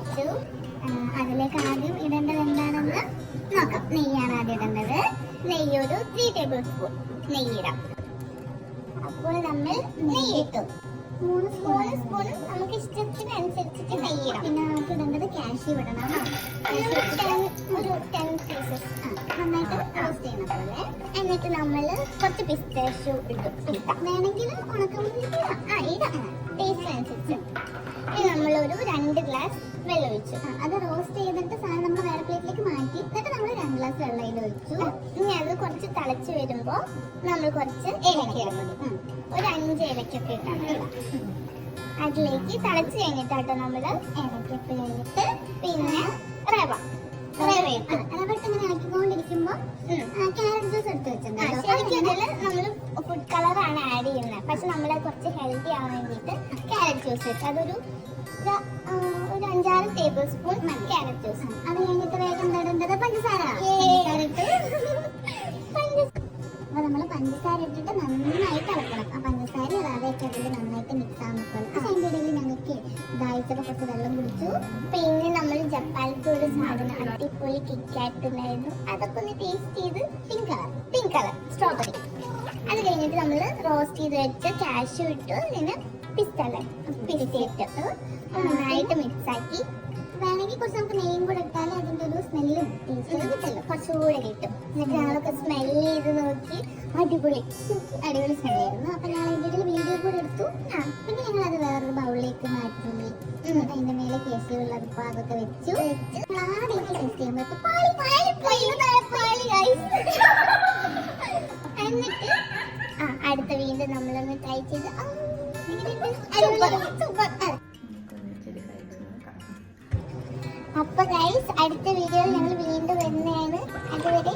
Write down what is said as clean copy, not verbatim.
വെച്ചു. അതിലേക്ക് ആദ്യം ഇടേണ്ടത് എന്താണെന്ന് നോക്കാം. നെയ്യാണ് ആദ്യം ഇടേണ്ടത്. നെയ്യ് ഒരു 3 ടേബിൾ സ്പൂൺ നെയ്യിടാം. അപ്പോൾ നമ്മൾ നെയ്യിട്ടു. 3 സ്പൂണും നമുക്ക് ഇഷ്ടത്തിനനുസരിച്ചിട്ട് നെയ്യിടാം. പിന്നെ നമുക്ക് ഇടേണ്ടത് കാഷ്യൂ ഇടണം. ഒരു 10 പീസസ് നന്നായിട്ട് റോസ്റ്റ് ചെയ്യുന്ന പോലെ. എന്നിട്ട് നമ്മൾ കുറച്ച് പിസ്താഷ്യൂ ഇടും. വേണമെങ്കിൽ ഉണക്കമുന്തിരി ഇടാം, ടേസ്റ്റ് അനുസരിച്ച്. ഇനി നമ്മളൊരു 2 ഗ്ലാസ് വെള്ളം ഒഴിച്ചു. അത് റോസ്റ്റ് ചെയ്തിട്ട് സാധനം നമ്മൾ വേറെ പ്ലേറ്റിലേക്ക് മാറ്റി. എന്നിട്ട് നമ്മൾ 2 ഗ്ലാസ് വെള്ളം അതിൽ ഒഴിച്ചു. ഇനി അത് കുറച്ച് തിളച്ച് വരുമ്പോൾ നമ്മൾ കുറച്ച് ഏലക്ക ഇടുന്നത്, ഒരു 5 ഏലക്കൊക്കെ ഇട്ടാണ്. അതിലേക്ക് തിളച്ച് കഴിഞ്ഞിട്ടാട്ടോ നമ്മൾ ഏലക്കൊക്കെ കഴിഞ്ഞിട്ട് പിന്നെ റവ ഇട്ട് ഇങ്ങനെ ആക്കിക്കൊണ്ടിരിക്കുമ്പോൾ ക്യാരറ്റ് ജ്യൂസ് എടുത്ത് വെച്ചിട്ടുണ്ട്. ശരിക്കും ഇതിൽ നമ്മൾ ഫുഡ് കളറാണ് ആഡ് ചെയ്യുന്നത്. പക്ഷെ നമ്മൾ കുറച്ച് ഹെൽത്തി ആവാൻ വേണ്ടിയിട്ട് ക്യാരറ്റ് ജ്യൂസ് ഇട്ട് അതൊരു 5-6 ടേബിൾ സ്പൂൺ ക്യാരറ്റ് ജ്യൂസ്. അത് കഴിഞ്ഞിട്ട് വേഗം ഇടേണ്ടത് പഞ്ചസാര. അപ്പൊ നമ്മൾ പഞ്ചസാര ഇട്ടിട്ട് നന്നായിട്ട് ഇളക്കണം. ആ പഞ്ചസാര റവയൊക്കെ അതിൽ നന്നായിട്ട് മിക്സ് ആകുമ്പോൾ അതിൻ്റെ ഇടയിൽ ഞങ്ങൾക്ക് ദാഹിച്ചൊക്കെ കുറച്ച് വെള്ളം കുടിച്ചു. പിന്നെ നമ്മൾ ജപ്പാനിലത്തെ ഒരു സാധനം അടിപൊളി കിക്കാറ്റ് ഉണ്ടായിരുന്നു. അതൊക്കെ ഒന്ന് ടേസ്റ്റ് ചെയ്ത് പിങ്ക് കളർ സ്ട്രോബെറി. അത് കഴിഞ്ഞിട്ട് നമ്മൾ റോസ്റ്റ് ചെയ്ത് വെച്ച കാഷ്യൂ ഇട്ടു. പിന്നെ പിസ്റ്റിട്ട് നന്നായിട്ട് മിക്സ് ആക്കി. വേണമെങ്കിൽ കുറച്ച് നമുക്ക് നെയ്യും കൂടെ ഇട്ടാൽ അതിൻ്റെ ഒരു സ്മെല്ലും ടേസ്റ്റും കിട്ടില്ല, കുറച്ചുകൂടെ കിട്ടും. എന്നിട്ട് ഞങ്ങളൊക്കെ സ്മെല്ല് ചെയ്ത് നോക്കി. അടിപൊളി സ്മെല്ലായിരുന്നു. അപ്പം ഞങ്ങൾ അതിൻ്റെ ഇടയിൽ വീഡിയോ കൂടെ എടുത്തു. പിന്നെ ഞങ്ങൾ അത് വേറൊരു ബൗളിലേക്ക് മാറ്റി. എന്നിട്ട് അതിൻ്റെ മേലെ കേസരി ഉള്ളപ്പോൾ അതൊക്കെ വെച്ചു. ആദ്യം ടേസ്റ്റ് ചെയ്യുമ്പോൾ എന്നിട്ട് അടുത്ത വീണ്ടും നമ്മളൊന്ന് ട്രൈ ചെയ്ത് അപ്പൊ ഗൈസ് അടുത്ത വീഡിയോയിൽ ഞങ്ങൾ വീണ്ടും വരുന്നതാണ്. അതുവരെ